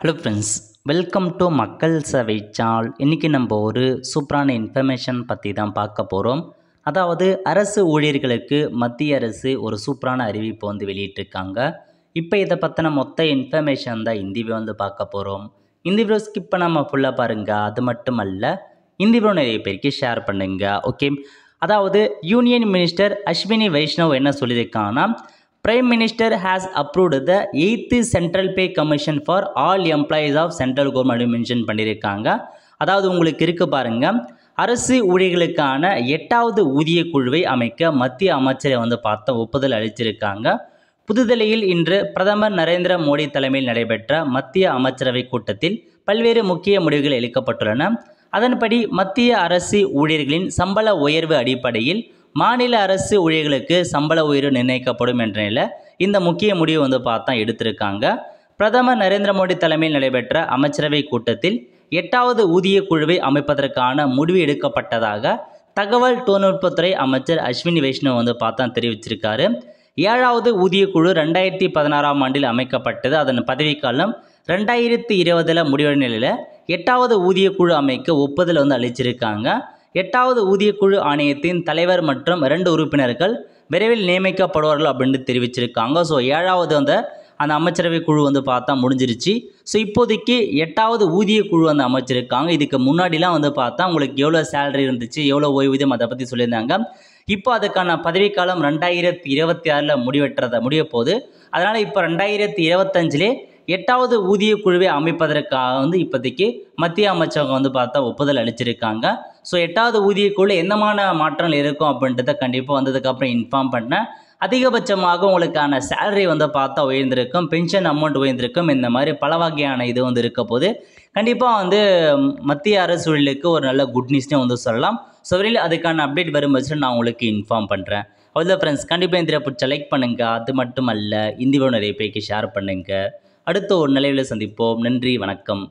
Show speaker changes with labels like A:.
A: Hello friends, welcome to மக்கள் சேவை channel. இன்றைக்கி நம்ம ஒரு சூப்பரான இன்ஃபர்மேஷன் பற்றி தான் பார்க்க போகிறோம். அதாவது அரசு ஊழியர்களுக்கு மத்திய அரசு ஒரு சூப்பரான அறிவிப்பு வெளியிட்டிருக்காங்க. இப்போ இதை பற்றின மொத்த இன்ஃபர்மேஷன் தான் இந்த வீடியோ பார்க்க போகிறோம். இந்த வீடியோ ஸ்கிப் பண்ணாமல் ஃபுல்லாக பாருங்கள். அது மட்டும் அல்ல, இந்த வீடியோ நிறைய பேருக்கு ஷேர் பண்ணுங்க. ஓகே, அதாவது யூனியன் மினிஸ்டர் அஸ்வினி வைஷ்ணவ் என்ன சொல்லியிருக்காங்கன்னா, Prime Minister has approved the 8th Central Pay Commission for all employees of Central Government mention பண்ணியிருக்காங்க. அதாவது உங்களுக்கு இருக்கு பாருங்க, அரசு ஊழியர்களுக்கான 8வது ஊதிய குழுவை அமைக்க மத்திய அமைச்சரை பார்த்த ஒப்புதல் அளிச்சிருக்காங்க. புதுதில்லியில் இன்று பிரதமர் நரேந்திர மோடி தலைமையில் நடைபெற்ற மத்திய அமைச்சரவை கூட்டத்தில் பல்வேறு முக்கிய முடிவுகள் எடுக்கப்பட்டுள்ளன. அதன்படி மத்திய அரசு ஊழியர்களின் சம்பள உயர்வு அடிப்படையில் மாநில அரசு ஊழியர்களுக்கு சம்பள உயர்வு நிர்ணயிக்கப்படும் என்ற நிலையில் இந்த முக்கிய முடிவு பார்த்தா எடுத்திருக்காங்க. பிரதமர் நரேந்திர மோடி தலைமையில் நடைபெற்ற அமைச்சரவை கூட்டத்தில் 8வது ஊதிய குழுவை அமைப்பதற்கான முடிவு எடுக்கப்பட்டதாக தகவல் தொழில்நுட்பத்துறை அமைச்சர் அஸ்வினி வைஷ்ணவ் பார்த்தா தெரிவிச்சிருக்காரு. 7வது ஊதிய குழு 2016ஆம் ஆண்டில் அமைக்கப்பட்டது. அதன் பதவிக்காலம் 2020 முடிவடைந்த நிலையில் 8வது ஊதிய குழு அமைக்க ஒப்புதல் அளிச்சிருக்காங்க. 8வது ஊதிய குழு ஆணையத்தின் தலைவர் மற்றும் 2 உறுப்பினர்கள் விரைவில் நியமிக்கப்படுவார்கள் அப்படின்னு தெரிவிச்சிருக்காங்க. ஸோ 7வது அந்த அமைச்சரவை குழு பார்த்தா முடிஞ்சிருச்சு. ஸோ இப்போதைக்கு 8வது ஊதிய குழு அமைச்சிருக்காங்க. இதுக்கு முன்னாடிலாம் பார்த்தா உங்களுக்கு எவ்வளோ சேலரி இருந்துச்சு, எவ்வளோ ஓய்வூதியம், அதை பற்றி சொல்லியிருந்தாங்க. இப்போ அதுக்கான பதவிக்காலம் 2026 முடிய போகுது. அதனால் இப்போ 2025 8வது ஊதிய குழுவை அமைப்பதற்காக இப்போதைக்கு மத்திய அமைச்சகம் பார்த்தா ஒப்புதல் அளிச்சிருக்காங்க. ஸோ 8வது ஊதிய குழு என்னமான மாற்றங்கள் இருக்கும் அப்படின்றத கண்டிப்பாக வந்ததுக்கப்புறம் இன்ஃபார்ம் பண்ணேன். அதிகபட்சமாக உங்களுக்கான சேலரி பார்த்தா உயர்ந்திருக்கும், பென்ஷன் அமௌண்ட் உயர்ந்திருக்கும். இந்த மாதிரி பல வகையான இது இருக்க போது கண்டிப்பாக மத்திய அரசு ஊழியர்களுக்கு ஒரு நல்ல குட் நியூஸ்னே சொல்லலாம். ஸோ வரையில் அதுக்கான அப்டேட் வரும் பட்சத்தில் நான் உங்களுக்கு இன்ஃபார்ம் பண்ணுறேன். அவ்வளோ ஃப்ரெண்ட்ஸ், கண்டிப்பாக இந்த பிடிச்ச லைக் பண்ணுங்கள். அது மட்டும் அல்ல, இந்த வீடியோ நிறைய பேருக்கு ஷேர் பண்ணுங்கள். அடுத்த ஒரு நிலையில் சந்திப்போம். நன்றி, வணக்கம்.